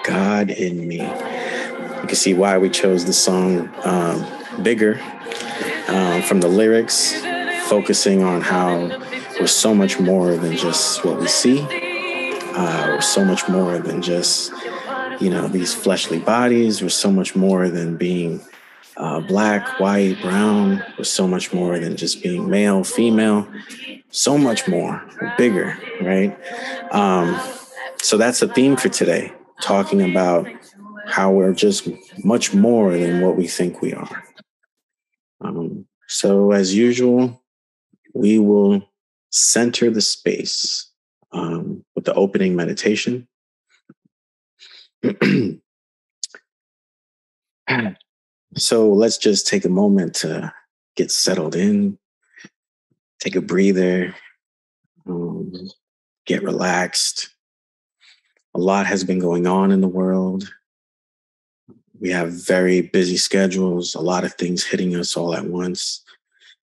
God in Me. You can see why we chose the song Bigger from the lyrics, focusing on how we're so much more than just what we see. We're so much more than just, these fleshly bodies. We're so much more than being black, white, brown. We're so much more than just being male, female. So much more. We're bigger, right? So that's the theme for today, talking about how we're just much more than what we think we are. So as usual, we will center the space with the opening meditation. So let's just take a moment to get settled in, take a breather, get relaxed. A lot has been going on in the world. We have very busy schedules, a lot of things hitting us all at once.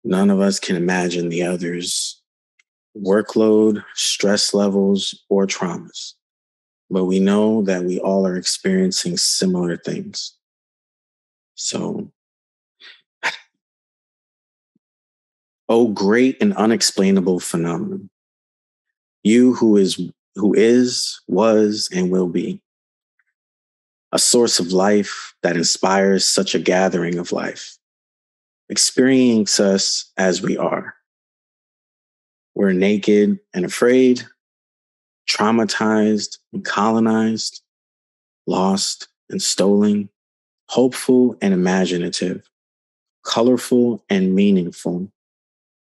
None of us can imagine the others' workload, stress levels, or traumas. But we know that we all are experiencing similar things. So, oh, great and unexplainable phenomenon. You who is, was, and will be. A source of life that inspires such a gathering of life. Experience us as we are. We're naked and afraid, traumatized and colonized, lost and stolen, hopeful and imaginative, colorful and meaningful.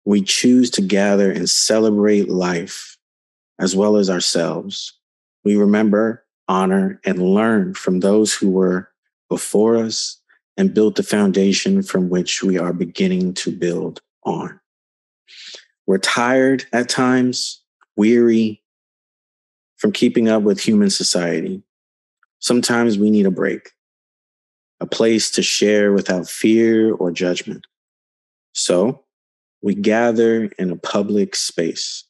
We choose to gather and celebrate life as well as ourselves. We remember, honor, and learn from those who were before us and built the foundation from which we are beginning to build on. We're tired at times, weary from keeping up with human society. Sometimes we need a break, a place to share without fear or judgment. So we gather in a public space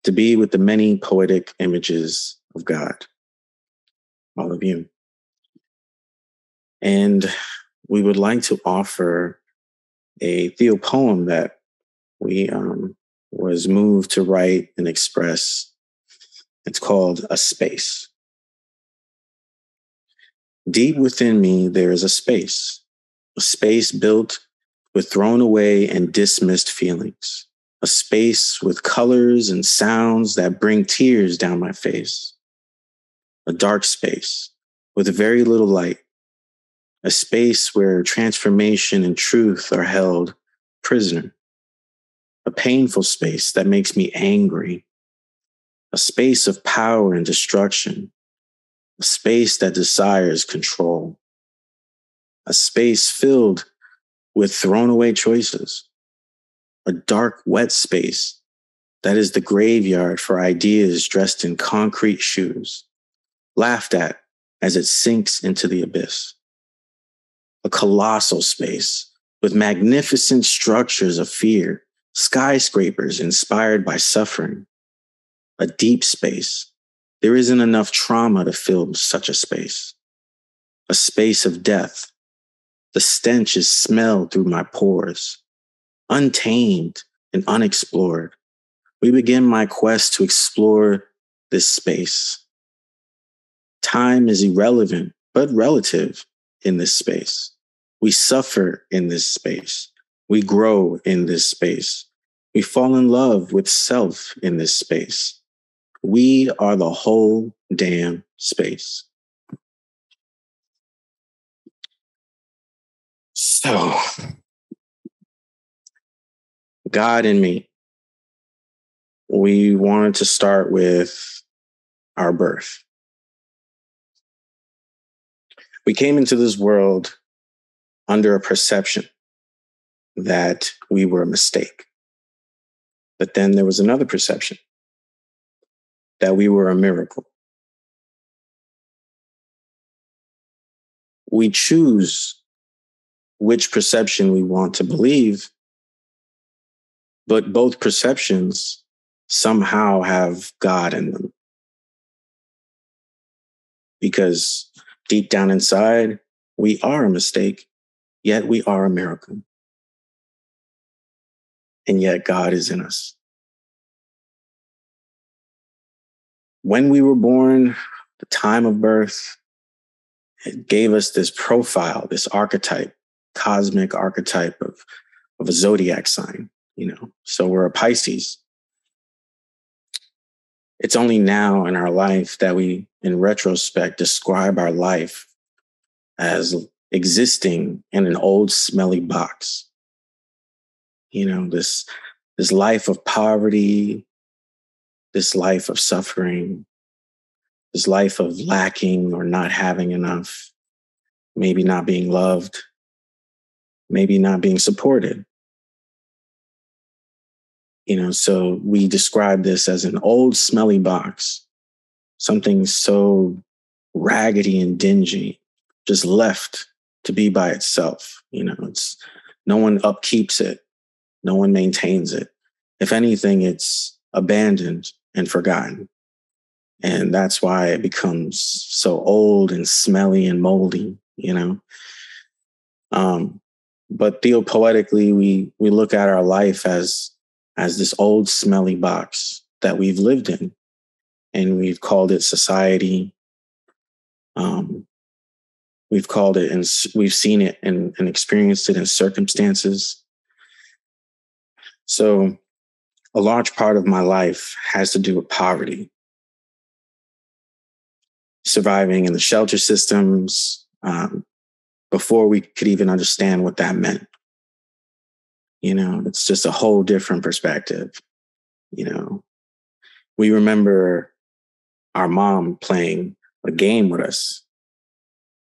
to be with the many poetic images of God, all of you. And we would like to offer a Theo poem that we was moved to write and express. It's called A Space. Deep within me, there is a space built with thrown away and dismissed feelings, a space with colors and sounds that bring tears down my face, a dark space with very little light, a space where transformation and truth are held prisoner, a painful space that makes me angry, a space of power and destruction, a space that desires control, a space filled with thrown away choices, a dark, wet space that is the graveyard for ideas dressed in concrete shoes, laughed at as it sinks into the abyss, a colossal space with magnificent structures of fear, skyscrapers inspired by suffering, a deep space. There isn't enough trauma to fill such a space of death. The stench is smelled through my pores, untamed and unexplored. We begin my quest to explore this space. Time is irrelevant, but relative in this space. We suffer in this space. We grow in this space. We fall in love with self in this space. We are the whole damn space. So, God in me. We wanted to start with our birth. We came into this world under a perception that we were a mistake. But then there was another perception that we were a miracle. We choose which perception we want to believe, but both perceptions somehow have God in them. because deep down inside, we are a mistake, yet we are a miracle. And yet God is in us. When we were born, the time of birth, it gave us this profile, this archetype, cosmic archetype of a zodiac sign, So we're a Pisces. It's only now in our life that we, in retrospect, describe our life as existing in an old smelly box. This life of poverty, this life of suffering, this life of lacking or not having enough, maybe not being loved, maybe not being supported. So we describe this as an old smelly box, something so raggedy and dingy, just left to be by itself. It's no one upkeeps it. No one maintains it. If anything, it's abandoned and forgotten. And that's why it becomes so old and smelly and moldy, But theopoetically, we look at our life as this old smelly box that we've lived in, and we've called it society. We've called it, and we've seen it and experienced it in circumstances. So a large part of my life has to do with poverty, surviving in the shelter systems, before we could even understand what that meant. It's just a whole different perspective. We remember our mom playing a game with us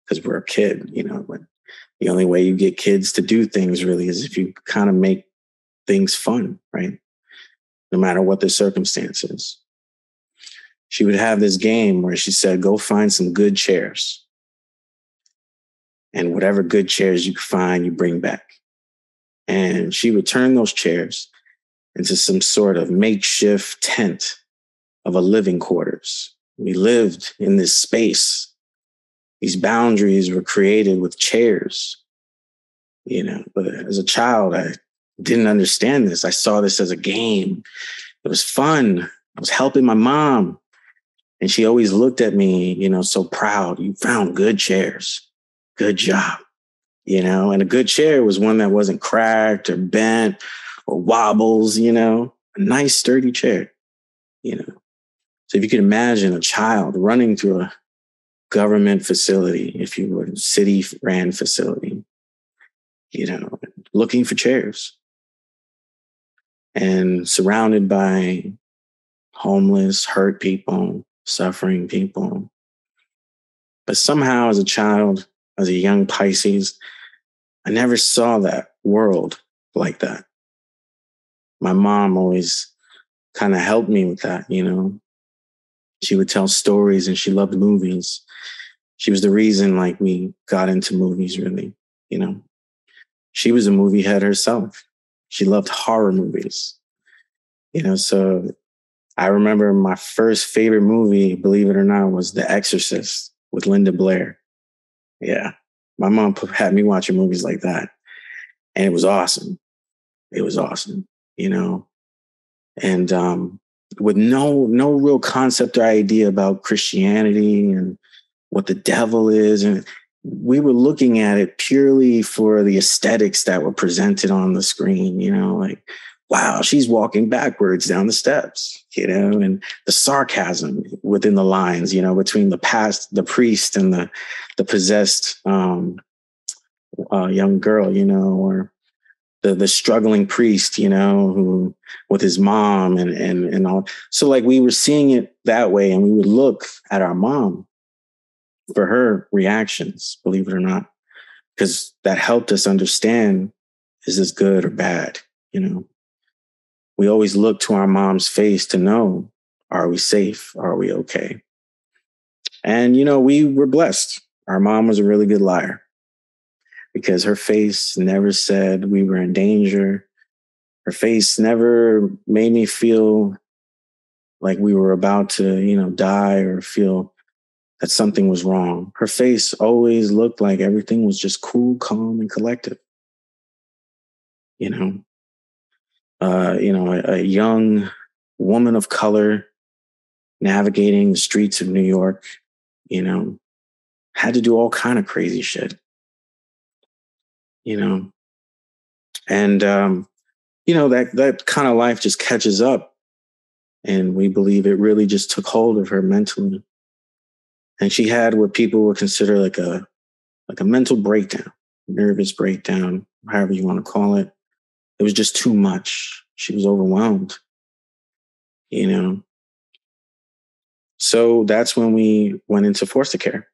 because we're a kid, but the only way you get kids to do things really is if you kind of make things fun, right? No matter what the circumstances. She would have this game where she said, go find some good chairs. And whatever good chairs you could find, you bring back. And she would turn those chairs into some sort of makeshift tent of a living quarters. We lived in this space. These boundaries were created with chairs, But as a child, I didn't understand this. I saw this as a game. It was fun. I was helping my mom. And she always looked at me, so proud. You found good chairs. Good job. And a good chair was one that wasn't cracked or bent or wobbles, a nice sturdy chair, So if you could imagine a child running through a government facility, if you would, city ran facility, looking for chairs and surrounded by homeless, hurt people, suffering people. But somehow as a child, as a young Pisces, I never saw that world like that. My mom always kind of helped me with that, She would tell stories and she loved movies. She was the reason we got into movies really, She was a movie head herself. She loved horror movies, so I remember my first favorite movie, believe it or not, was The Exorcist with Linda Blair. Yeah. My mom had me watching movies like that. And it was awesome. It was awesome, and with no real concept or idea about Christianity and what the devil is. And we were looking at it purely for the aesthetics that were presented on the screen, wow, she's walking backwards down the steps, and the sarcasm within the lines, between the priest and the possessed young girl, or the struggling priest, who with his mom and all. So we were seeing it that way, and we would look at our mom for her reactions, believe it or not, because that helped us understand, is this good or bad? We always look to our mom's face to know, are we safe? Are we okay? And, we were blessed. Our mom was a really good liar because her face never said we were in danger. Her face never made me feel like we were about to, die or feel that something was wrong. Her face always looked like everything was just cool, calm, and collective. You know, a young woman of color navigating the streets of New York, had to do all kind of crazy shit, and that kind of life just catches up, and we believe it really just took hold of her mentally, and she had what people would consider like a mental breakdown, nervous breakdown, however you want to call it. It was just too much. She was overwhelmed, So that's when we went into foster care.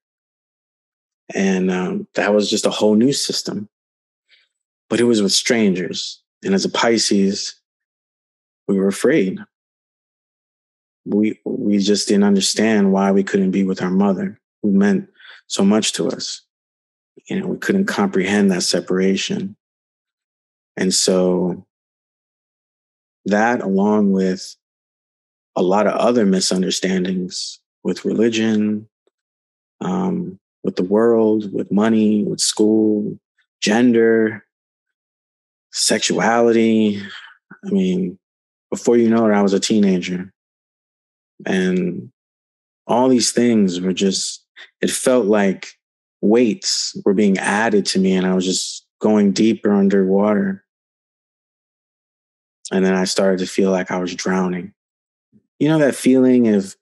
And that was just a whole new system. But it was with strangers. And as a Pisces, we were afraid. We just didn't understand why we couldn't be with our mother, who meant so much to us. We couldn't comprehend that separation. And so that, along with a lot of other misunderstandings with religion, with the world, with money, with school, gender, sexuality. I mean, before you know it, I was a teenager. And all these things were just, it felt like weights were being added to me, and I was just going deeper underwater. And then I started to feel like I was drowning. That feeling of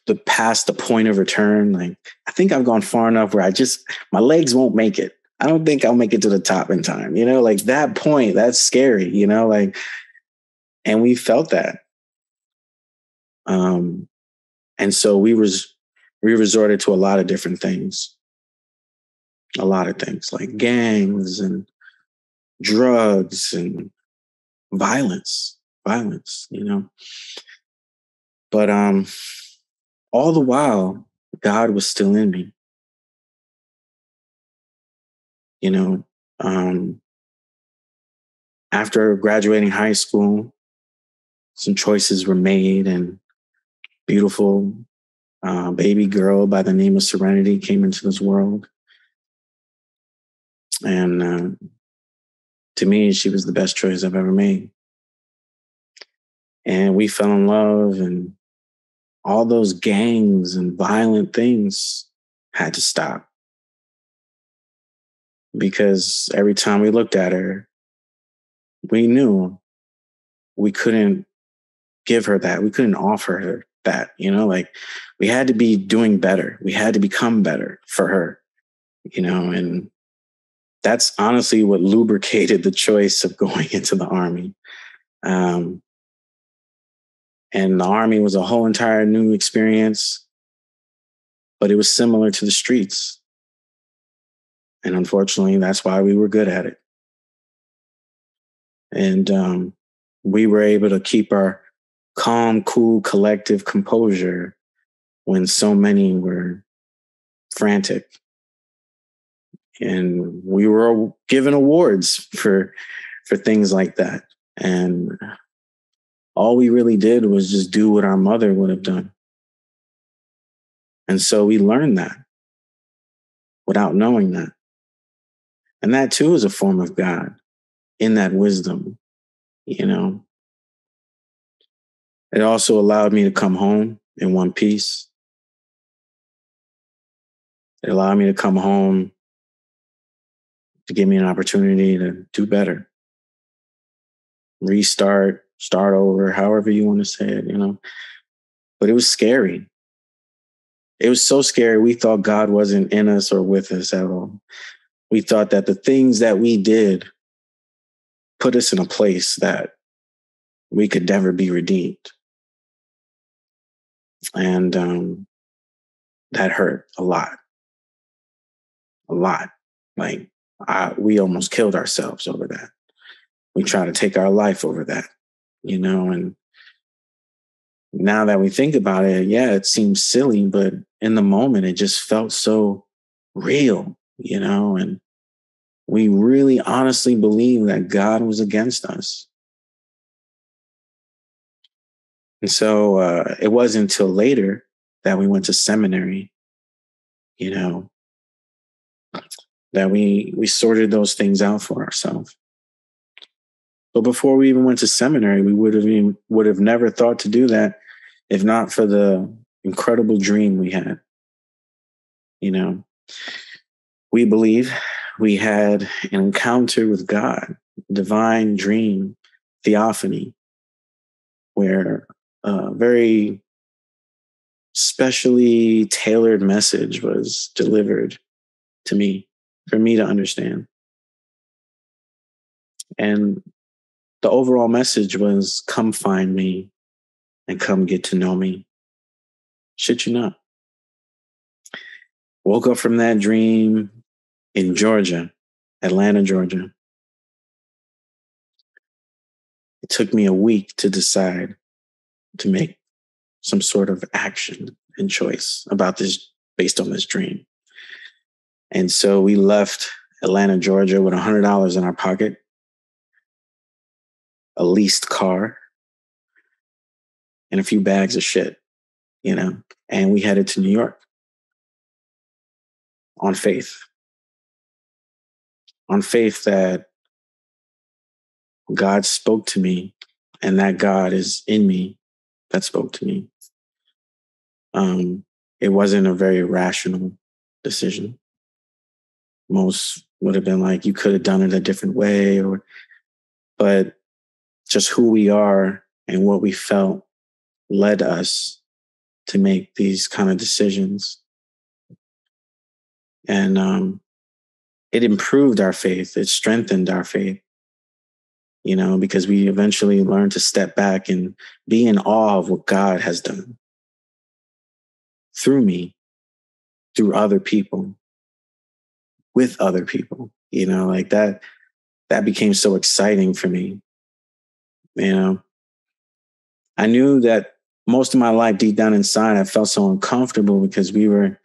the past the point of return. Like, I think I've gone far enough where my legs won't make it. I don't think I'll make it to the top in time. Like that point, that's scary, and we felt that. And so we resorted to a lot of different things, like gangs and drugs and violence, but, all the while, God was still in me. After graduating high school, some choices were made, and beautiful baby girl by the name of Serenity came into this world. And to me, she was the best choice I've ever made. And we fell in love, and all those gangs and violent things had to stop. Because every time we looked at her, we knew we couldn't give her that. We couldn't offer her that, like we had to be doing better. We had to become better for her, and that's honestly what lubricated the choice of going into the Army. And the Army was a whole entire new experience, but it was similar to the streets. And unfortunately, that's why we were good at it. And we were able to keep our calm, cool, collective composure when so many were frantic. And we were given awards for things like that. And all we really did was just do what our mother would have done. And so we learned that without knowing that. And that too is a form of God in that wisdom, It also allowed me to come home in one piece. It allowed me to come home to give me an opportunity to do better, restart, start over, however you want to say it, But it was scary. It was so scary. We thought God wasn't in us or with us at all. We thought that the things that we did put us in a place that we could never be redeemed. And that hurt a lot. A lot. Like, we almost killed ourselves over that. We tried to take our life over that, and now that we think about it, yeah, it seems silly, but in the moment, it just felt so real, and we really honestly believed that God was against us. And so it wasn't until later that we went to seminary you know, that we sorted those things out for ourselves. But before we even went to seminary, we would have never thought to do that if not for the incredible dream we had. You know, we believe we had an encounter with God, divine dream, theophany, where a very specially tailored message was delivered to me for me to understand. And the overall message was, come find me and come get to know me. Shit you not. Woke up from that dream in Georgia, Atlanta, Georgia. It took me a week to decide to make some sort of action and choice about this based on this dream. And so we left Atlanta, Georgia with $100 in our pocket, a leased car, and a few bags of shit, and we headed to New York on faith that God spoke to me and that God is in me that spoke to me. It wasn't a very rational decision. Most would have been like, you could have done it a different way, but just who we are and what we felt led us to make these kind of decisions. And it improved our faith. It strengthened our faith, because we eventually learned to step back and be in awe of what God has done through me, through other people, with other people, like that became so exciting for me. I knew that most of my life, deep down inside, I felt so uncomfortable because we were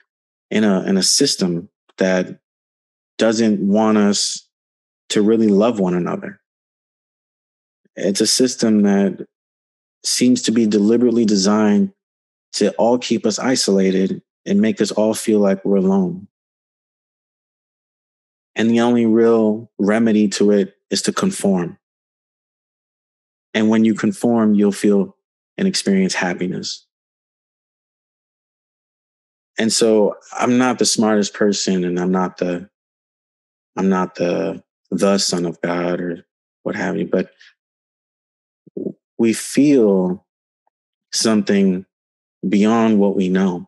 in a system that doesn't want us to really love one another. It's a system that seems to be deliberately designed to all keep us isolated and make us all feel like we're alone. And the only real remedy to it is to conform. And when you conform, you'll feel and experience happiness. And so I'm not the smartest person, and I'm not the son of God or what have you, but we feel something beyond what we know.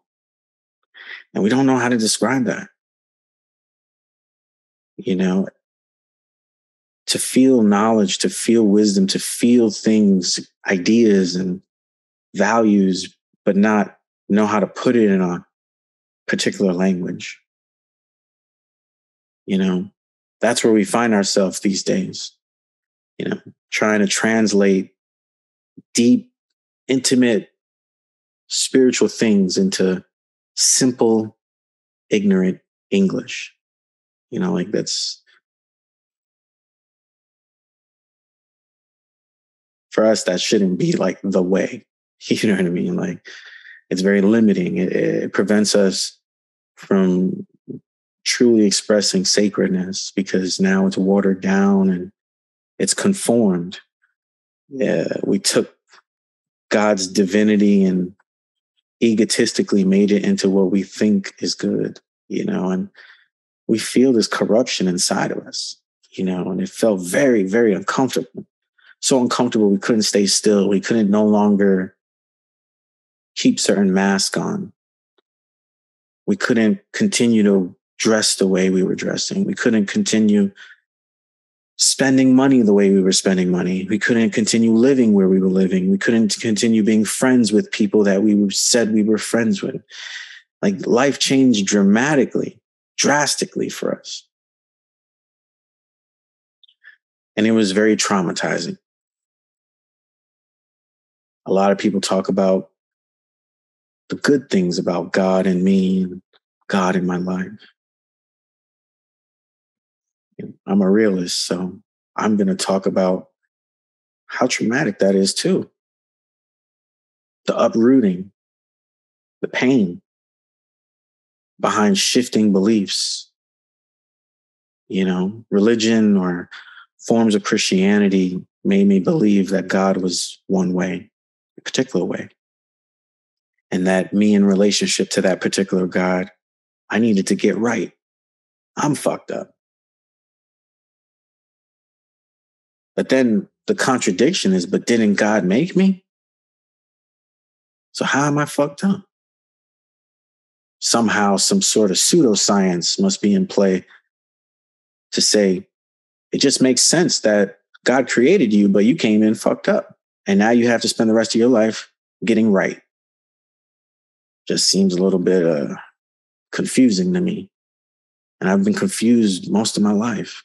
And we don't know how to describe that. To feel knowledge, to feel wisdom, to feel things, ideas and values, but not know how to put it in a particular language. That's where we find ourselves these days, trying to translate deep, intimate, spiritual things into simple, ignorant English. That's, for us, that shouldn't be like the way. You know what I mean? Like, it's very limiting. It prevents us from truly expressing sacredness because now it's watered down and it's conformed. We took God's divinity and egotistically made it into what we think is good, and we feel this corruption inside of us, and it felt very, very uncomfortable. So uncomfortable, we couldn't stay still. We couldn't no longer keep certain masks on. We couldn't continue to dress the way we were dressing. We couldn't continue spending money the way we were spending money. We couldn't continue living where we were living. We couldn't continue being friends with people that we said we were friends with. Like, life changed drastically for us. And it was very traumatizing. A lot of people talk about the good things about God and me and God in my life. I'm a realist, so I'm going to talk about how traumatic that is too. The uprooting, the pain, behind shifting beliefs. Religion or forms of Christianity made me believe that God was one way, a particular way. And that me in relationship to that particular God, I needed to get right. I'm fucked up. But then the contradiction is, but didn't God make me? So how am I fucked up? Somehow some sort of pseudoscience must be in play to say, it just makes sense that God created you, but you came in fucked up. And now you have to spend the rest of your life getting right. Just seems a little bit confusing to me. And I've been confused most of my life.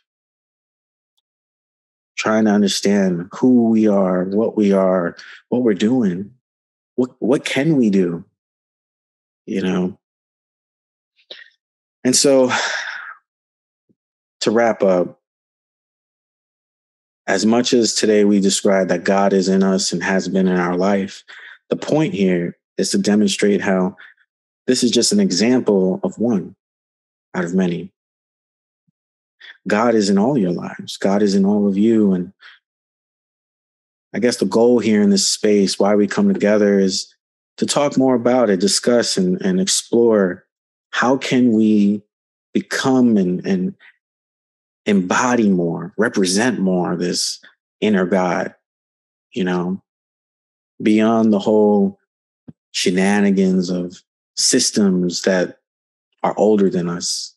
Trying to understand who we are, what we're doing. What can we do? And so to wrap up, as much as today we describe that God is in us and has been in our life, the point here is to demonstrate how this is just an example of one out of many. God is in all your lives. God is in all of you. And I guess the goal here in this space, why we come together, is to talk more about it, discuss and explore how can we become and embody more, represent more this inner God, beyond the whole shenanigans of systems that are older than us,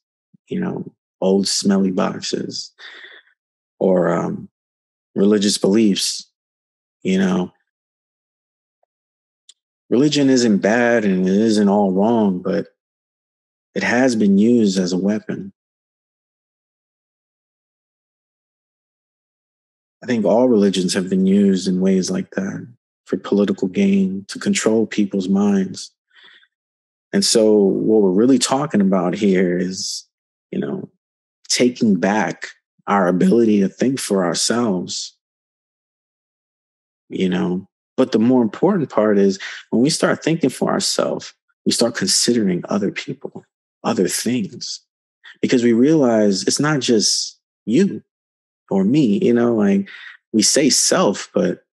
old smelly boxes or religious beliefs. Religion isn't bad and it isn't all wrong, but it has been used as a weapon. I think all religions have been used in ways like that for political gain, to control people's minds. And so what we're really talking about here is, taking back our ability to think for ourselves, But the more important part is when we start thinking for ourselves, we start considering other people, other things, because we realize it's not just you or me, like we say self, but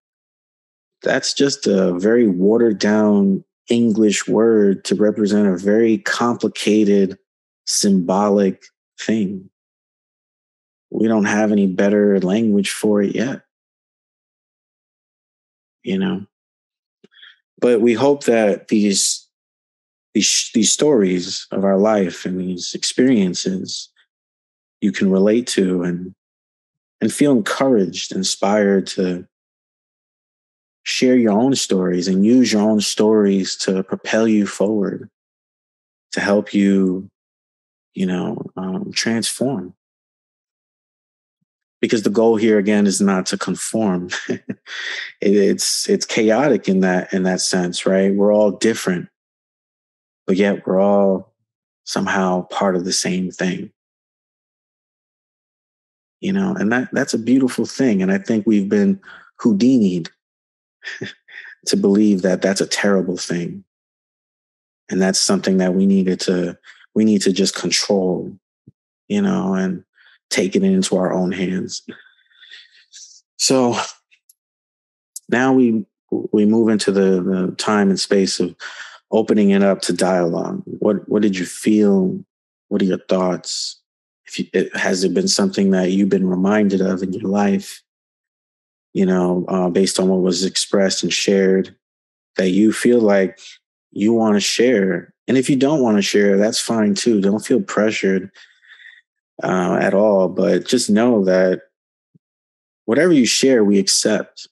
that's just a very watered down English word to represent a very complicated, symbolic thing. We don't have any better language for it yet, But we hope that these stories of our life and these experiences you can relate to and feel encouraged, inspired to share your own stories and use your own stories to propel you forward, to help you, transform. Because the goal here again is not to conform. It's chaotic in that sense, right? We're all different, but yet we're all somehow part of the same thing. And that's a beautiful thing. And I think we've been Houdini'd to believe that that's a terrible thing. And that's something that we need to just control, and take it into our own hands. So now we move into the time and space of opening it up to dialogue. What did you feel? What are your thoughts? Has there been something that you've been reminded of in your life, based on what was expressed and shared, that you feel like you want to share? And if you don't want to share, that's fine too. Don't feel pressured at all. But just know that whatever you share, we accept.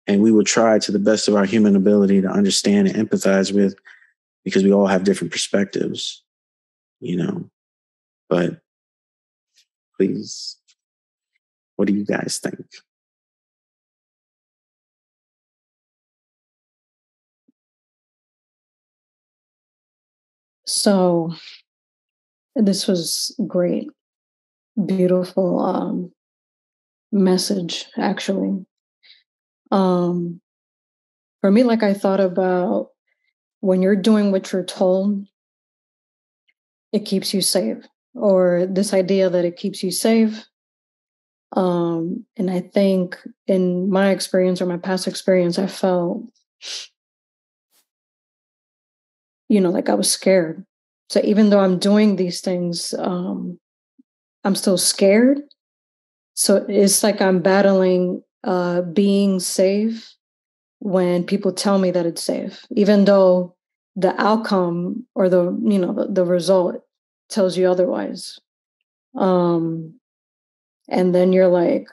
And we will try to the best of our human ability to understand and empathize with, because we all have different perspectives, But please, what do you guys think? So this was great, beautiful message, actually. For me, like I thought about when you're doing what you're told, it keeps you safe, or this idea that it keeps you safe. And I think in my experience or my past experience, I felt, like I was scared. So even though I'm doing these things, I'm still scared. So it's like I'm battling being safe when people tell me that it's safe, even though the outcome or the result tells you otherwise. And then you're like,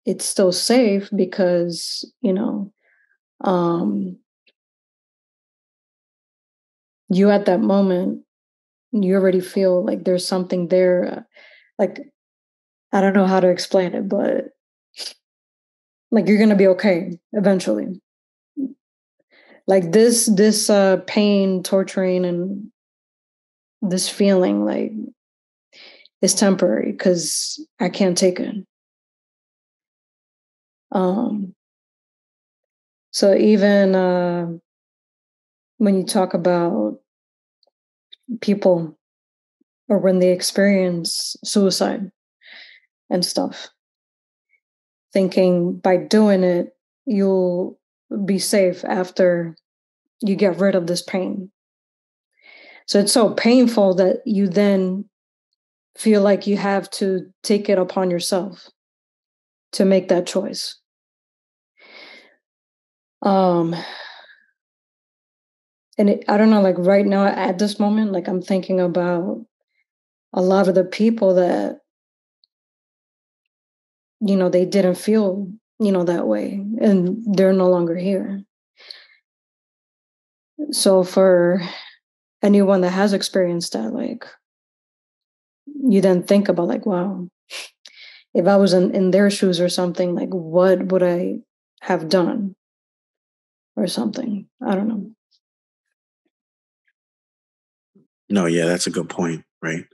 it's still safe because, you at that moment, you already feel like there's something there. Like, I don't know how to explain it, but like you're going to be okay eventually. Like this pain, torturing, and this feeling like is temporary because I can't take it. So even when you talk about people or when they experience suicide and stuff, thinking by doing it, you'll be safe after you get rid of this pain. So it's so painful that you then feel like you have to take it upon yourself to make that choice. And I don't know, like right now at this moment, like I'm thinking about a lot of the people that, they didn't feel, that way, and they're no longer here. So for anyone that has experienced that, like, you then think about like, wow, if I was in their shoes or something, like what would I have done or something? I don't know. No, yeah, that's a good point, right?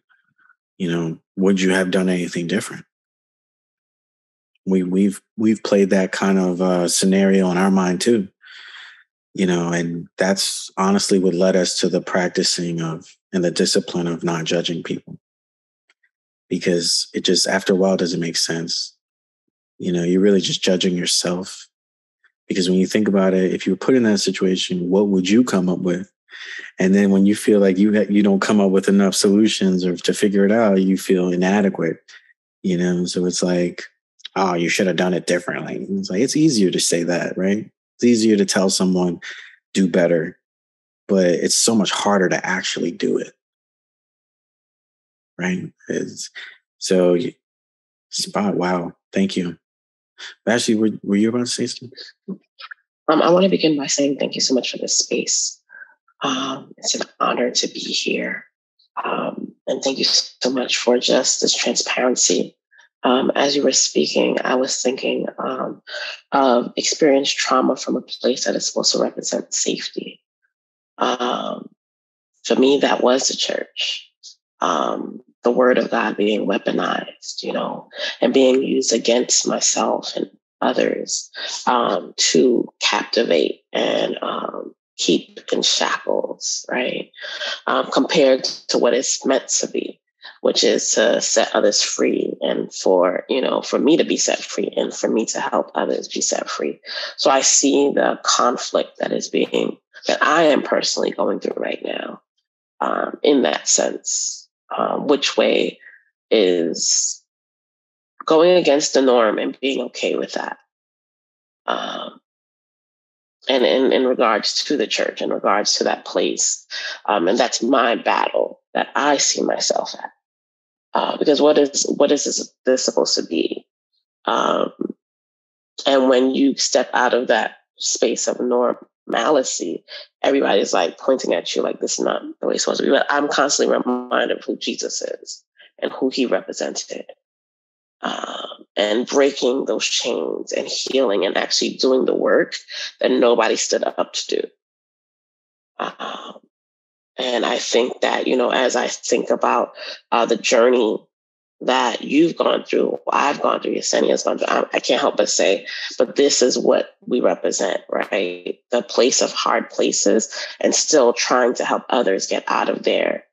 Would you have done anything different? We've played that kind of scenario in our mind too, and that's honestly what led us to the practicing of and the discipline of not judging people, because it just after a while doesn't make sense. You're really just judging yourself, because when you think about it, if you were put in that situation, what would you come up with? And then when you feel like you don't come up with enough solutions or to figure it out, you feel inadequate, So it's like, oh, you should have done it differently. And it's like, it's easier to say that, right? It's easier to tell someone, do better, but it's so much harder to actually do it, right? So, Spot, wow, thank you. Actually, were you about to say something? I want to begin by saying thank you so much for this space. It's an honor to be here. And thank you so much for just this transparency. As you were speaking, I was thinking of experienced trauma from a place that is supposed to represent safety. For me, that was the church. The word of God being weaponized, and being used against myself and others to captivate and keep in shackles, right? Compared to what it's meant to be, which is to set others free, and for me to be set free, and for me to help others be set free. So I see the conflict that I am personally going through right now, in that sense. Which way is going against the norm and being okay with that? And in regards to the church, in regards to that place, and that's my battle that I see myself at. Because what is this supposed to be? And when you step out of that space of normalcy, everybody's like pointing at you like this is not the way it's supposed to be. But I'm constantly reminded of who Jesus is and who he represented. And breaking those chains and healing and actually doing the work that nobody stood up to do. And I think that, as I think about the journey that you've gone through, I've gone through, Yesenia's gone through, I can't help but say, but this is what we represent, right? The place of hard places and still trying to help others get out of there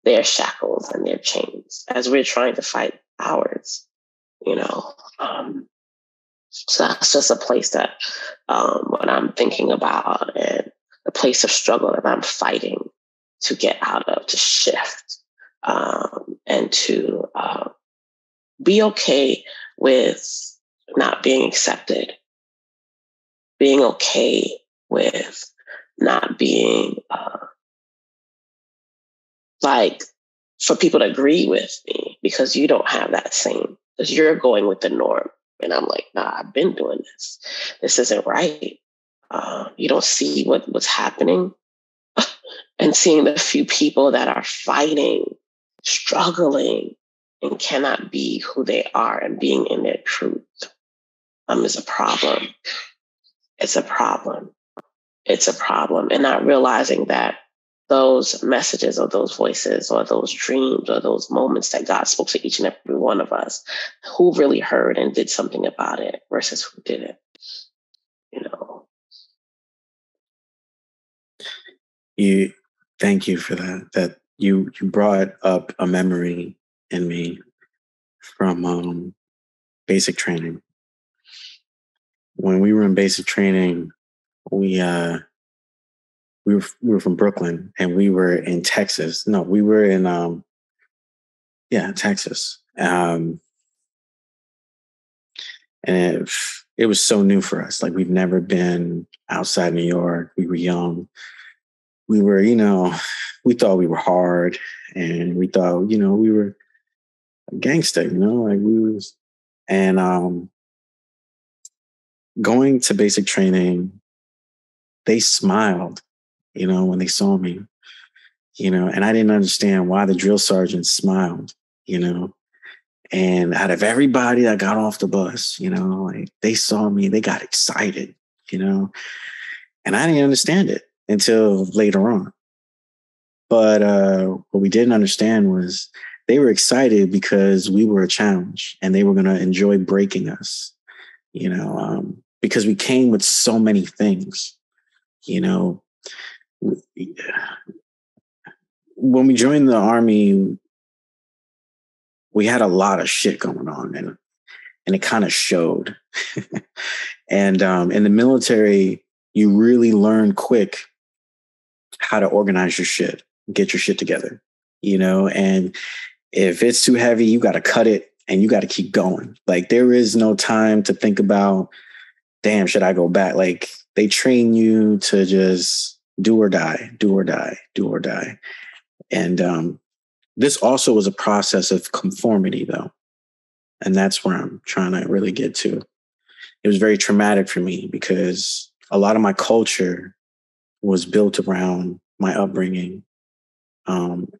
their shackles and their chains as we're trying to fight ours, you know. So that's just a place that what I'm thinking about, and the place of struggle that I'm fighting to get out of, to shift, and to be okay with not being accepted, being okay with not being like for people to agree with me because you don't have that same, because you're going with the norm. And I'm like, nah, I've been doing this. This isn't right. You don't see what's happening. And seeing the few people that are fighting, struggling, and cannot be who they are and being in their truth is a problem. It's a problem. It's a problem. And not realizing that those messages or those voices or those dreams or those moments that God spoke to each and every one of us, who really heard and did something about it versus who didn't, you know. Thank you for that. That you brought up a memory in me from basic training. When we were in basic training, we were from Brooklyn, and we were in Texas. No, we were in Texas. And it was so new for us. Like, we've never been outside New York. We were young. We were, we thought we were hard, and we thought, we were gangster, like we was. And going to basic training, they smiled, when they saw me, and I didn't understand why the drill sergeant smiled, and out of everybody that got off the bus, like, they saw me, they got excited, and I didn't understand it until later on. But what we didn't understand was they were excited because we were a challenge, and they were going to enjoy breaking us, because we came with so many things, When we joined the Army, we had a lot of shit going on, and it kind of showed. And in the military, you really learn quick how to organize your shit, get your shit together, and if it's too heavy, you got to cut it and you got to keep going. Like, there is no time to think about, damn, should I go back? Like, they train you to just do or die, do or die, do or die. And this also was a process of conformity, though. And that's where I'm trying to really get to. It was very traumatic for me because a lot of my culture was built around my upbringing.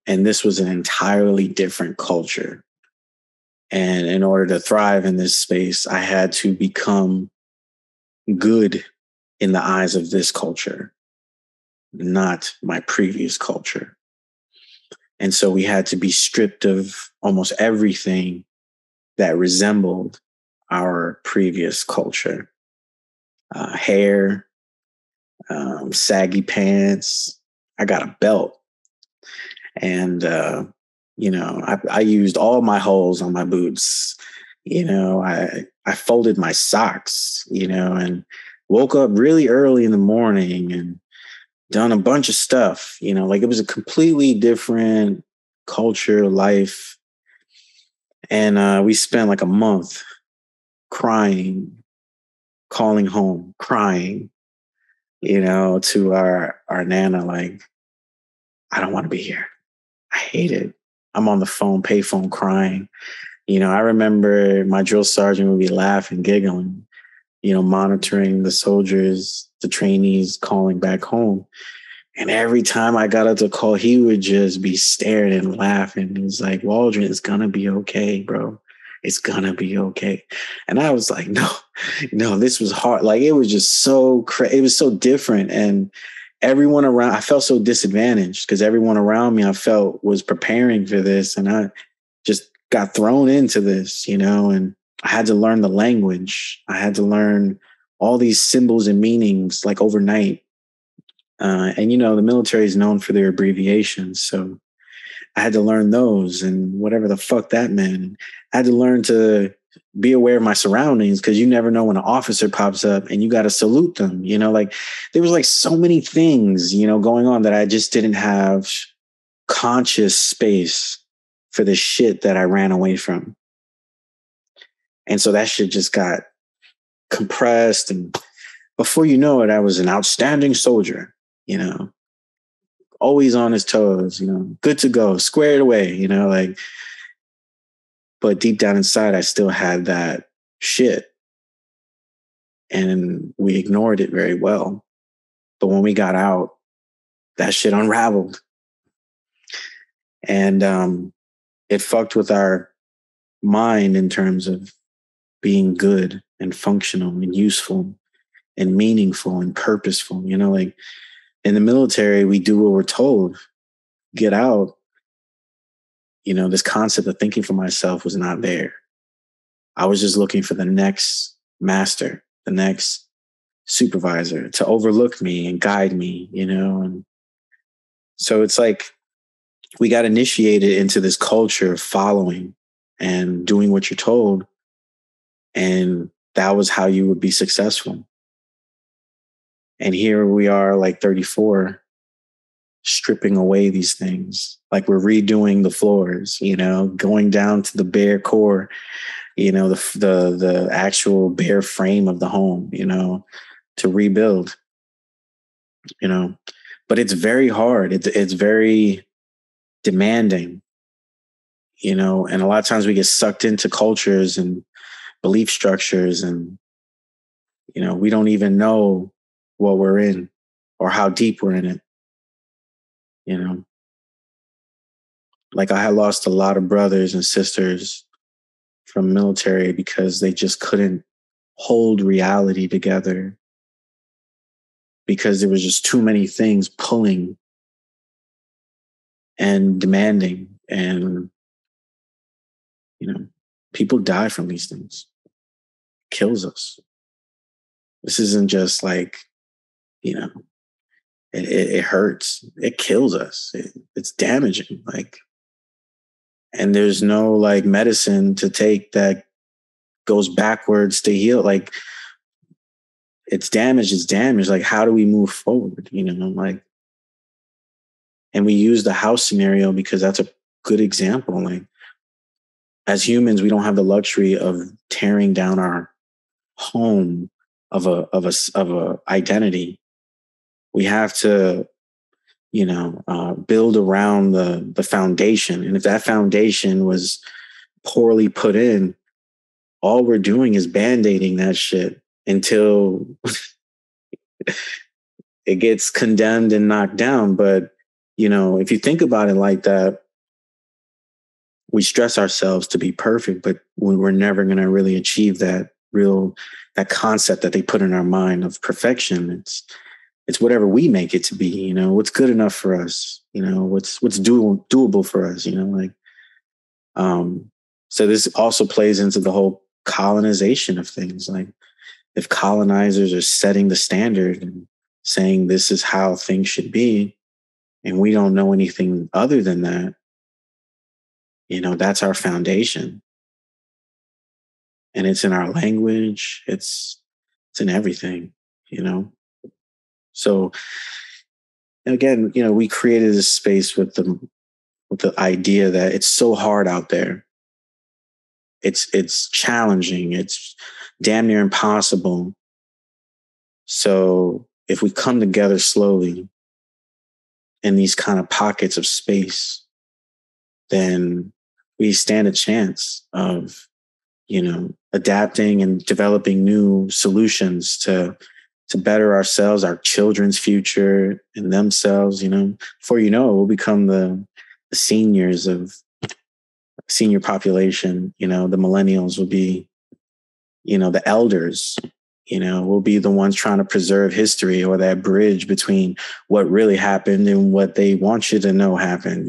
And this was an entirely different culture. And in order to thrive in this space, I had to become good in the eyes of this culture, not my previous culture. And so we had to be stripped of almost everything that resembled our previous culture. Hair, saggy pants. I got a belt. And, I used all my holes on my boots. I folded my socks, and woke up really early in the morning and done a bunch of stuff, like it was a completely different culture, life. And we spent like a month crying, calling home, crying, to our Nana, like, I don't want to be here. I hate it. I'm on the phone, payphone, crying. I remember my drill sergeant would be laughing, giggling, monitoring the soldiers, the trainees calling back home. And every time I got up to call, he would just be staring and laughing. He was like, Waldron, it's going to be okay, bro. It's going to be okay. And I was like, no, this was hard. Like, it was just so it was so different. And everyone around, I felt so disadvantaged because everyone around me, I felt, was preparing for this. And I just got thrown into this, and I had to learn the language. I had to learn all these symbols and meanings like overnight. And the military is known for their abbreviations. So I had to learn those and whatever the fuck that meant. I had to learn to be aware of my surroundings, because you never know when an officer pops up and you got to salute them. Like there was like so many things, going on that I just didn't have conscious space for the shit that I ran away from. And so that shit just got compressed. And before you know it, I was an outstanding soldier, always on his toes, good to go, squared away, like, but deep down inside, I still had that shit. And we ignored it very well. But when we got out, that shit unraveled. And it fucked with our mind in terms of being good and functional and useful and meaningful and purposeful. Like in the military, we do what we're told. Get out. This concept of thinking for myself was not there. I was just looking for the next master, the next supervisor to overlook me and guide me, and so it's like we got initiated into this culture of following and doing what you're told, and that was how you would be successful. And here we are, like 34, stripping away these things, like we're redoing the floors, going down to the bare core, the actual bare frame of the home, to rebuild, but it's very hard. It's very demanding, and a lot of times we get sucked into cultures and belief structures, and, we don't even know what we're in or how deep we're in it, like I had lost a lot of brothers and sisters from military because they just couldn't hold reality together, because there was just too many things pulling and demanding. And, people die from these things. It kills us. This isn't just like, it hurts. It kills us. It's damaging. Like, and there's no like medicine to take that goes backwards to heal. Like, it's damage. Like, how do we move forward? Like, and we use the house scenario because that's a good example. Like, as humans, we don't have the luxury of tearing down our home of a identity. We have to, build around the foundation. And if that foundation was poorly put in, all we're doing is band-aiding that shit until it gets condemned and knocked down. But, if you think about it like that, we stress ourselves to be perfect, but we're never going to really achieve that concept that they put in our mind of perfection. It's whatever we make it to be, what's good enough for us, what's doable for us, like, so this also plays into the whole colonization of things. Like, if colonizers are setting the standard and saying this is how things should be, and we don't know anything other than that, that's our foundation. And it's in our language. It's in everything, So again, we created this space with the idea that it's so hard out there. It's challenging. It's damn near impossible. So if we come together slowly in these kind of pockets of space, then we stand a chance of, adapting and developing new solutions to better ourselves, our children's future, and themselves. Before you know it, we'll become the seniors of senior population. The millennials will be, the elders. We'll be the ones trying to preserve history, or that bridge between what really happened and what they want you to know happened.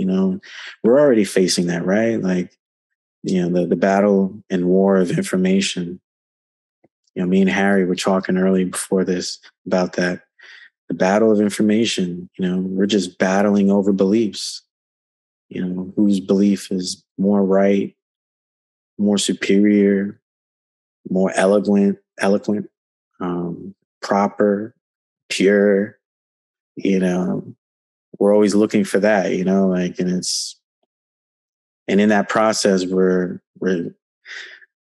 We're already facing that, right? Like, the battle and war of information. Me and Harry were talking early before this about that. The battle of information, we're just battling over beliefs. whose belief is more right, more superior, more eloquent, proper, pure. We're always looking for that, and in that process, we're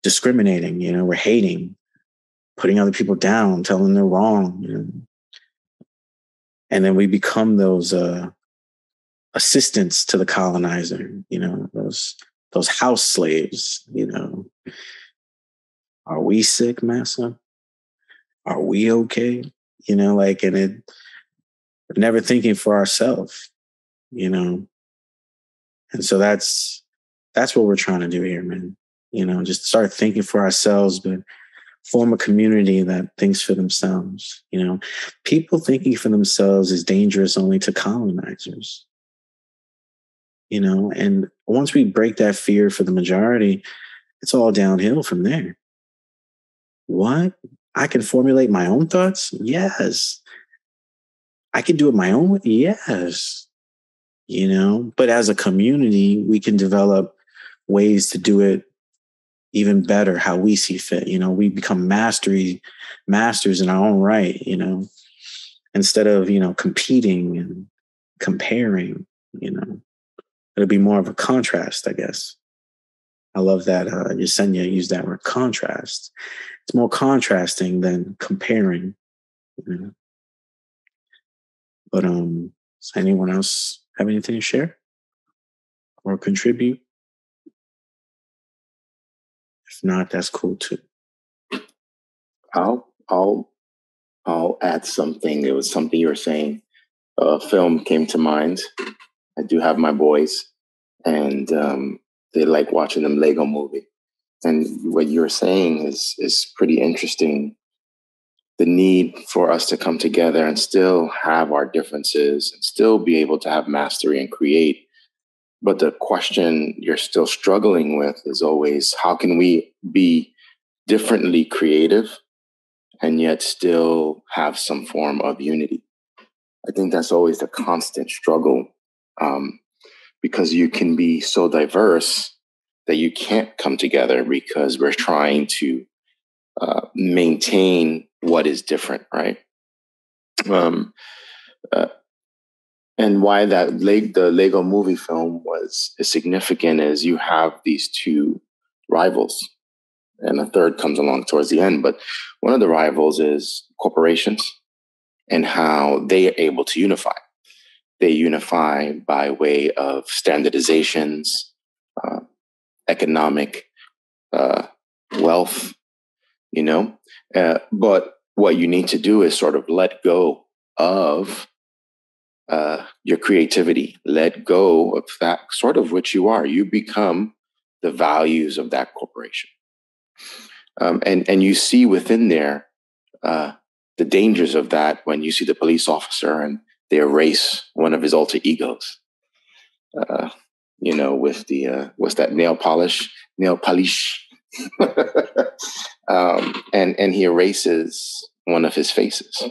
discriminating, we're hating, putting other people down, telling them they're wrong. And then we become those assistants to the colonizer, those house slaves, Are we sick, massa? Are we okay? And never thinking for ourselves, And so that's what we're trying to do here, man. Just start thinking for ourselves, but form a community that thinks for themselves. People thinking for themselves is dangerous only to colonizers. And once we break that fear for the majority, it's all downhill from there. What? I can formulate my own thoughts? Yes. I can do it my own way? Yes. But as a community, we can develop ways to do it even better how we see fit. We become masters in our own right, instead of, competing and comparing, it'll be more of a contrast, I guess. I love that Yesenia used that word, contrast. It's more contrasting than comparing. But does anyone else have anything to share or contribute? If not, that's cool too. I'll add something. It was something you were saying. A film came to mind. I do have my boys, and they like watching them Lego movie. And what you're saying is pretty interesting. The need for us to come together and still have our differences and still be able to have mastery and create. But the question you're still struggling with is always, how can we be differently creative and yet still have some form of unity? I think that's always the constant struggle, because you can be so diverse that you can't come together because we're trying to maintain what is different, right? And why the Lego movie film is significant is you have these two rivals, and a third comes along towards the end. But one of the rivals is corporations and how they are able to unify. They unify by way of standardizations, economic wealth, but what you need to do is sort of let go of your creativity, let go of that sort of what you are. You become the values of that corporation. And you see within there the dangers of that when you see the police officer and they erase one of his alter egos, with the, what's that, nail polish. And he erases one of his faces.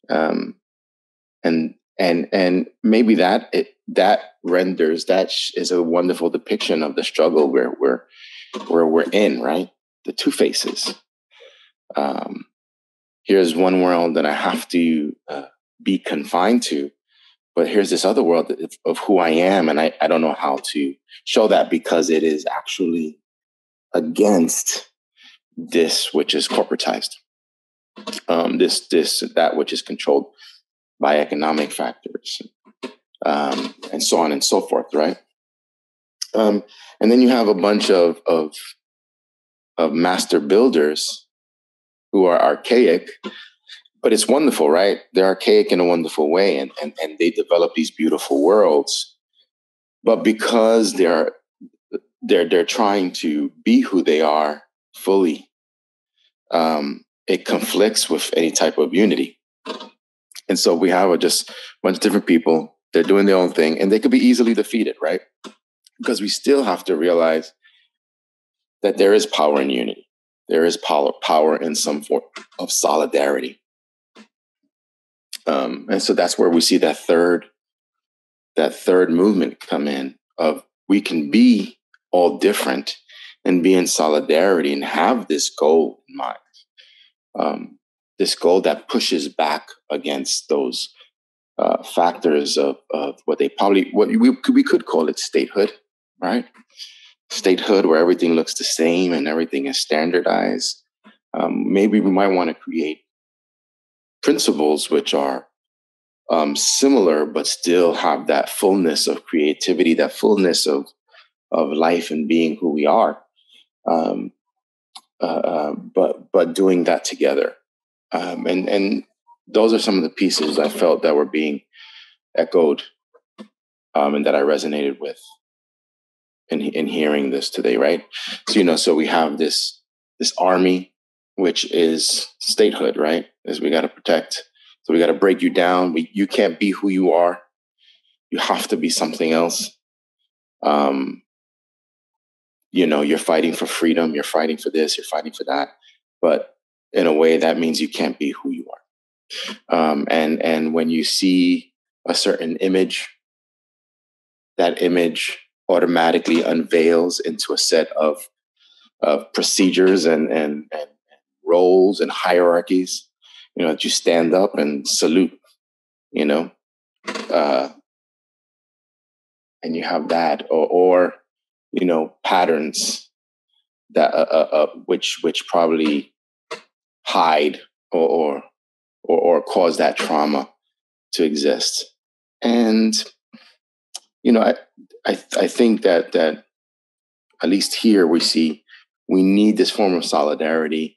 And maybe that renders, that is a wonderful depiction of the struggle where we're in, right? The two faces. Here's one world that I have to be confined to, but here's this other world of who I am, and I don't know how to show that because it is actually against this which is corporatized, that which is controlled by economic factors, and so on and so forth, right? And then you have a bunch of master builders who are archaic, but it's wonderful, right? They're archaic in a wonderful way, and they develop these beautiful worlds. But because they're trying to be who they are fully, it conflicts with any type of unity. And so we have just a bunch of different people. They're doing their own thing, and they could be easily defeated, right? Because we still have to realize that there is power in unity. There is power in some form of solidarity. And so that's where we see that third that third movement come in of we can be all different and be in solidarity and have this goal in mind. This goal that pushes back against those factors of what we could call it statehood, right? Statehood, where everything looks the same and everything is standardized. Maybe we might want to create principles which are similar, but still have that fullness of creativity, that fullness of life and being who we are. But doing that together. And those are some of the pieces I felt that were being echoed and that I resonated with in hearing this today, right? So, so we have this army, which is statehood, right? Is we got to protect. So we got to break you down. You can't be who you are. You have to be something else. You're fighting for freedom. You're fighting for this. You're fighting for that. But in a way, that means you can't be who you are. And when you see a certain image, that image automatically unveils into a set of procedures and roles and hierarchies, that you stand up and salute, and you have that or patterns that which probably hide or cause that trauma to exist. And I think that at least here we need this form of solidarity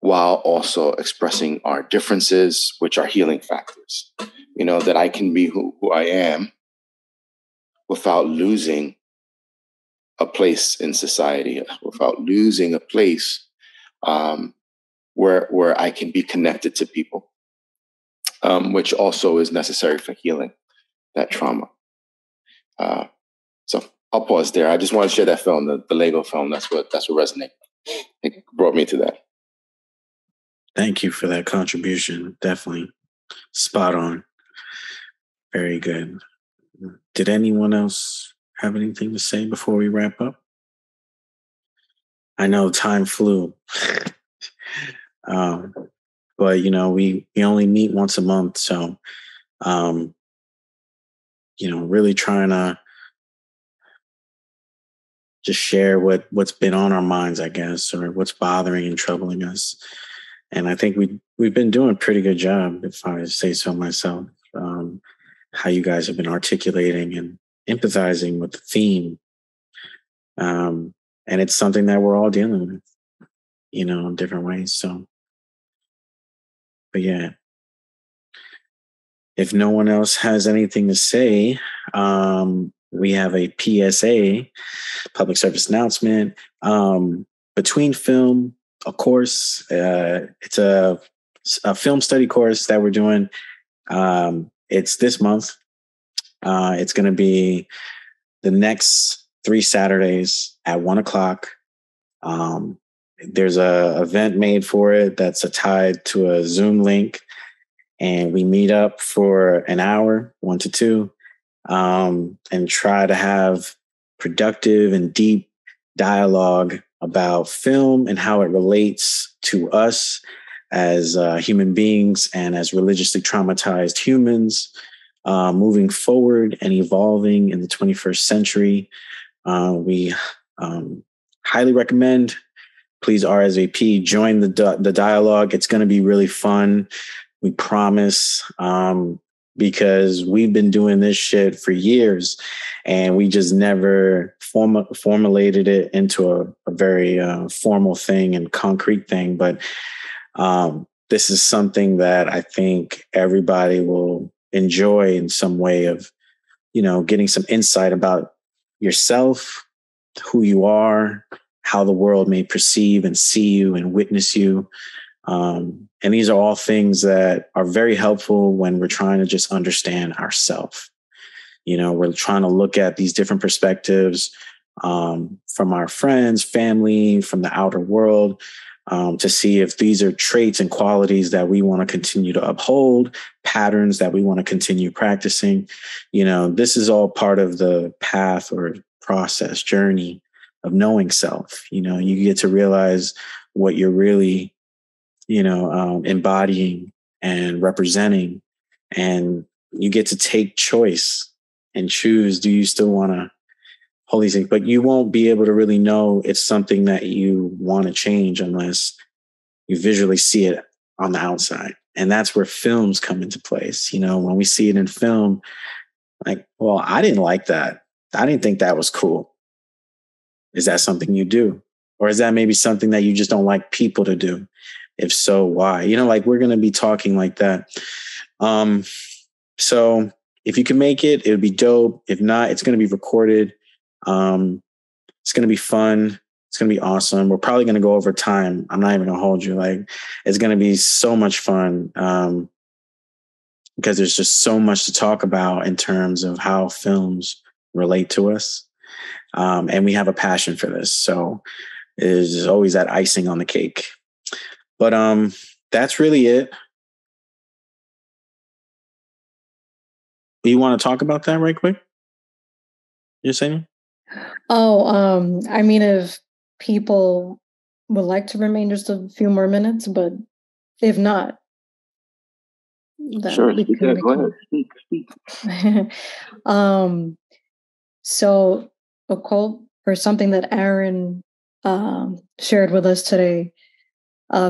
while also expressing our differences, which are healing factors. That I can be who I am without losing a place in society, without losing a place where I can be connected to people, which also is necessary for healing that trauma. So I'll pause there. I just want to share that film, the Lego film. That's what resonated. It brought me to that. Thank you for that contribution. Definitely spot on. Very good. Did anyone else have anything to say before we wrap up? I know time flew. But we only meet once a month, so really trying to just share what's been on our minds, I guess, or what's bothering and troubling us. And I think we've been doing a pretty good job, if I say so myself, how you guys have been articulating and empathizing with the theme. And it's something that we're all dealing with, in different ways. So, but yeah, if no one else has anything to say, we have a PSA, public service announcement. Between film, a course. It's a film study course that we're doing. It's this month. It's going to be the next 3 Saturdays at 1:00. There's a event made for it that's tied to a Zoom link, and we meet up for an hour, 1 to 2, and try to have productive and deep dialogue about film and how it relates to us as human beings and as religiously traumatized humans moving forward and evolving in the 21st century. We highly recommend. Please RSVP, join the dialogue. It's going to be really fun. We promise, because we've been doing this shit for years and we just never formulated it into a very formal thing and concrete thing. But this is something that I think everybody will enjoy in some way of, getting some insight about yourself, who you are, how the world may perceive and see you and witness you. And these are all things that are very helpful when we're trying to just understand ourselves. We're trying to look at these different perspectives from our friends, family, from the outer world. to see if these are traits and qualities that we want to continue to uphold, patterns that we want to continue practicing. This is all part of the path or process, journey of knowing self. You get to realize what you're really, embodying and representing, and you get to take choice and choose, do you still want to hold these things? But you won't be able to really know it's something that you want to change unless you visually see it on the outside. And that's where films come into place. When we see it in film, like, well, I didn't like that. I didn't think that was cool. Is that something you do? Or is that maybe something that you just don't like people to do? If so, why? Like, we're going to be talking like that. So if you can make it, it would be dope. If not, it's going to be recorded. It's going to be fun. It's going to be awesome. We're probably going to go over time. I'm not even going to hold you. Like, it's going to be so much fun. Because there's just so much to talk about in terms of how films relate to us. And we have a passion for this. So there's always that icing on the cake. But that's really it. You want to talk about that right quick? You're saying? Oh, I mean, if people would like to remain just a few more minutes, but if not, sure. Go ahead. Speak. So a quote or something that Aaron shared with us today,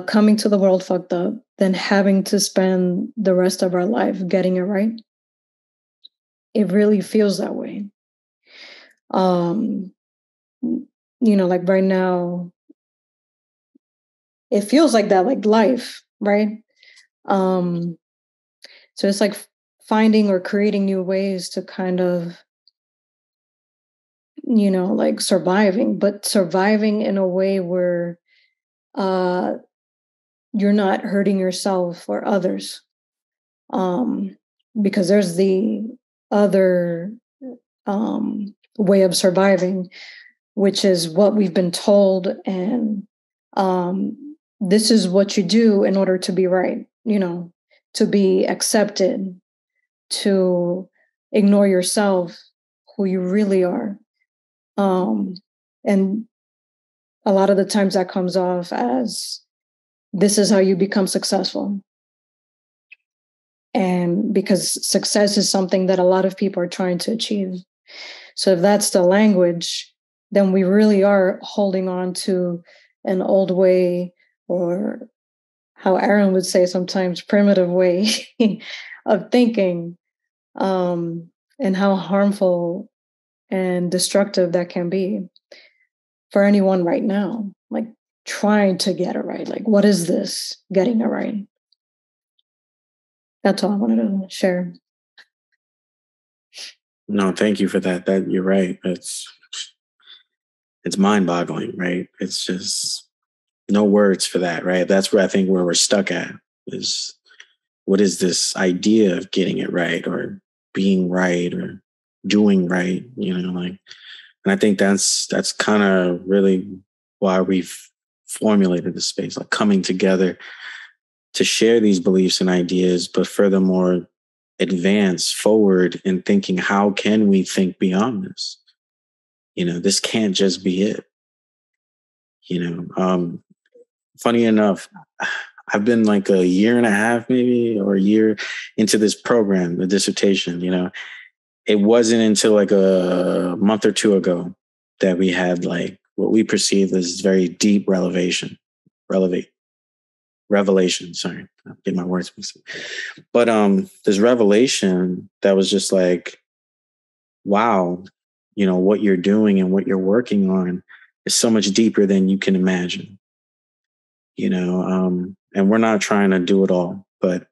coming to the world fucked up, then having to spend the rest of our life getting it right. It really feels that way. Like right now, it feels like that, like life, right? So it's like finding or creating new ways to kind of, like surviving, but surviving in a way where you're not hurting yourself or others. Because there's the other way of surviving, which is what we've been told. And this is what you do in order to be right, to be accepted, to ignore yourself, who you really are. And a lot of the times that comes off as, this is how you become successful. And because success is something that a lot of people are trying to achieve. So if that's the language, then we really are holding on to an old way, or how Aaron would say sometimes, primitive way of thinking, and how harmful and destructive that can be for anyone right now, like trying to get it right. Like, what is this getting it right? That's all I wanted to share. No, thank you for that. That you're right. It's mind-boggling, right? It's just no words for that, right? That's where I think where we're stuck at is, what is this idea of getting it right or being right or doing right? And I think that's kind of really why we've formulated the space, like coming together to share these beliefs and ideas, but furthermore, advance forward in thinking, how can we think beyond this? This can't just be it. Funny enough, I've been like a year and a half, maybe, or a year into this program, the dissertation. It wasn't until like a month or two ago that we had like what we perceived as very deep revelation. Sorry, I'm getting my words mixed up. But this revelation that was just like, wow, what you're doing and what you're working on is so much deeper than you can imagine. And we're not trying to do it all, but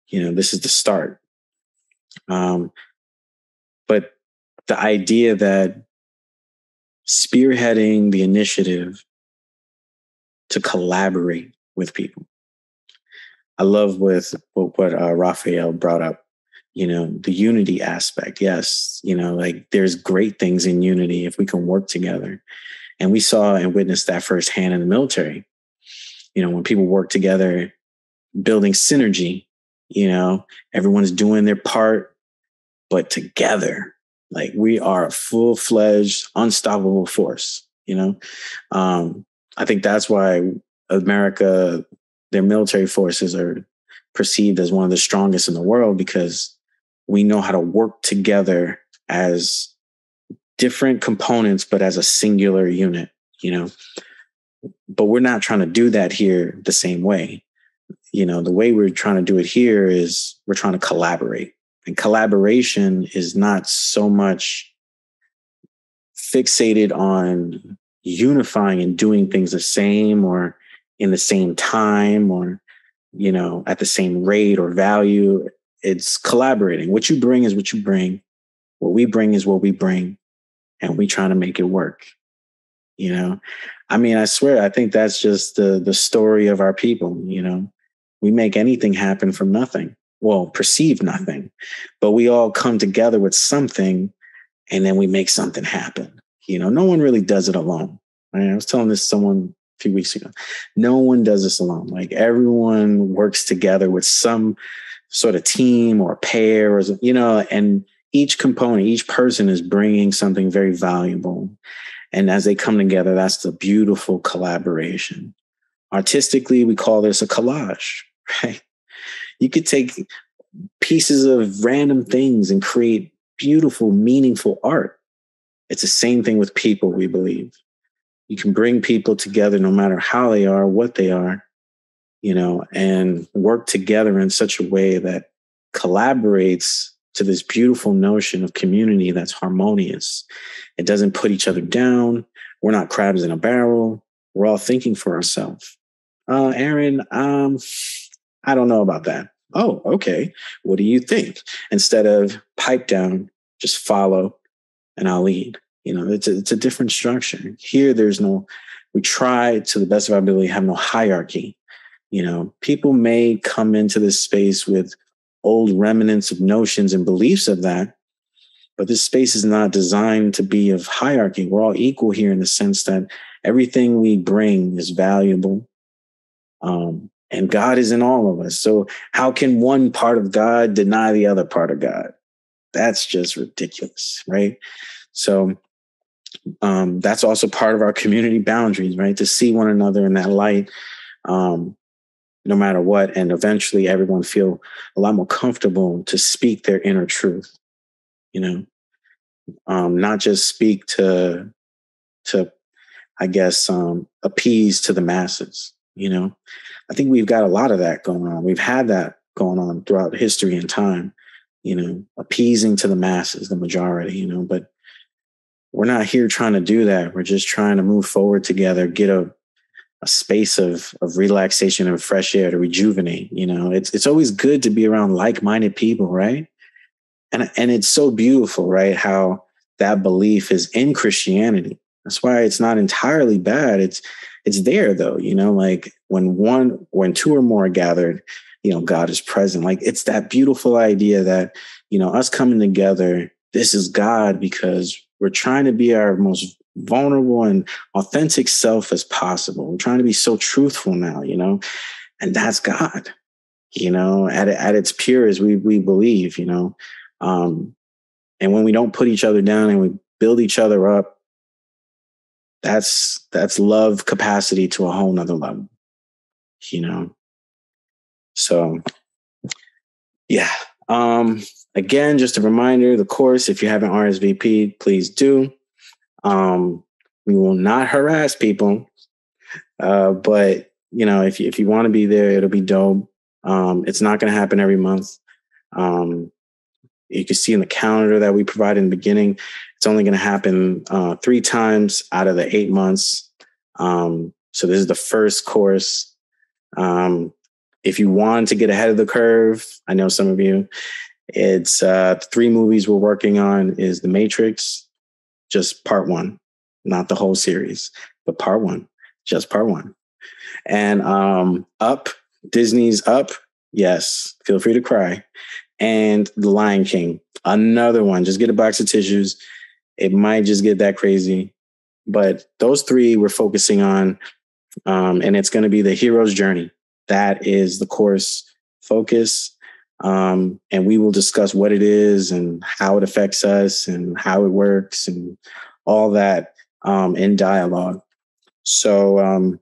this is the start. But the idea that spearheading the initiative to collaborate with people. I love what Raphael brought up, the unity aspect. Yes, like there's great things in unity if we can work together. And we saw and witnessed that firsthand in the military. when people work together, building synergy, everyone's doing their part, but together, like we are a full-fledged, unstoppable force, I think that's why America, their military forces are perceived as one of the strongest in the world, because we know how to work together as different components, but as a singular unit, but we're not trying to do that here the same way. The way we're trying to do it here is we're trying to collaborate, and collaboration is not so much fixated on unifying and doing things the same or in the same time or, at the same rate or value. It's collaborating. What you bring is what you bring. What we bring is what we bring. And we trying to make it work. I swear, I think that's just the story of our people. We make anything happen from nothing. Well, perceive nothing, but we all come together with something and then we make something happen. No one really does it alone. Right? I was telling this to someone a few weeks ago. No one does this alone. Like everyone works together with some sort of team or pair or, and each component, each person is bringing something very valuable. And as they come together, that's the beautiful collaboration. Artistically, we call this a collage, right? You could take pieces of random things and create beautiful, meaningful art. It's the same thing with people, we believe. You can bring people together no matter how they are, what they are, and work together in such a way that collaborates to this beautiful notion of community that's harmonious. It doesn't put each other down. We're not crabs in a barrel. We're all thinking for ourselves. Aaron, I don't know about that. Oh, okay. What do you think? Instead of pipe down, just follow and I'll lead. It's a different structure. Here, we try to the best of our ability to have no hierarchy. People may come into this space with old remnants of notions and beliefs of that, but this space is not designed to be of hierarchy. We're all equal here in the sense that everything we bring is valuable. And God is in all of us. So how can one part of God deny the other part of God? That's just ridiculous, right? So that's also part of our community boundaries, right? To see one another in that light, no matter what. And eventually everyone feel a lot more comfortable to speak their inner truth, not just speak to I guess, appease to the masses. I think we've got a lot of that going on. We've had that going on throughout history and time, appeasing to the masses, the majority, but we're not here trying to do that. We're just trying to move forward together, get a space of relaxation and fresh air to rejuvenate. It's always good to be around like-minded people, right? And it's so beautiful, right? How that belief is in Christianity. That's why it's not entirely bad. It's there though, like when two or more are gathered, God is present. Like it's that beautiful idea that, us coming together, this is God because we're trying to be our most vulnerable and authentic self as possible. We're trying to be so truthful now, and that's God, at its purest, we believe, and when we don't put each other down and we build each other up, that's love capacity to a whole nother level, So yeah. Again, just a reminder, the course, if you haven't RSVP'd, please do. We will not harass people. But if you want to be there, it'll be dope. It's not going to happen every month. You can see in the calendar that we provided in the beginning, it's only going to happen 3 times out of the 8 months. So this is the first course. If you want to get ahead of the curve, I know some of you, it's 3 movies we're working on is The Matrix, just part 1, not the whole series, but part 1, just part 1. And Up, Disney's Up, yes, feel free to cry. And The Lion King, another one. Just get a box of tissues. It might just get that crazy. But those 3 we're focusing on And it's going to be the hero's journey. That is the course focus. And we will discuss what it is and how it affects us and how it works and all that in dialogue. So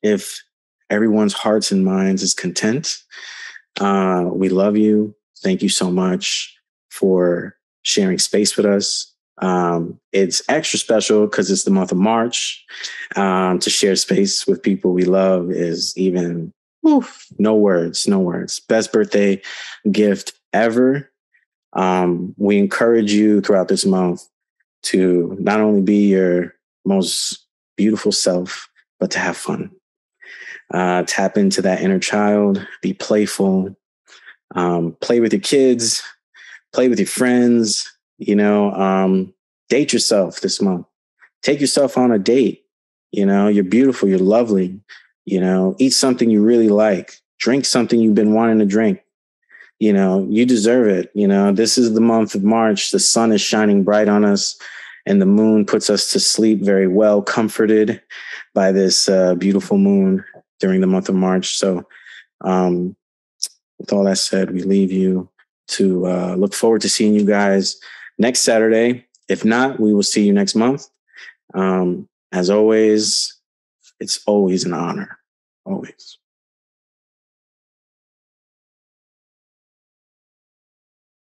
if everyone's hearts and minds is content, we love you. Thank you so much for sharing space with us. It's extra special because it's the month of March. To share space with people we love is even, no words. Best birthday gift ever. We encourage you throughout this month to not only be your most beautiful self, but to have fun. Tap into that inner child, be playful, play with your kids, play with your friends, date yourself this month. Take yourself on a date. You're beautiful, you're lovely, eat something you really like, drink something you've been wanting to drink. You deserve it. This is the month of March. The sun is shining bright on us and the moon puts us to sleep very well, comforted by this beautiful moon during the month of March. So with all that said, we leave you to look forward to seeing you guys next Saturday. If not, we will see you next month. As always, it's always an honor. Always.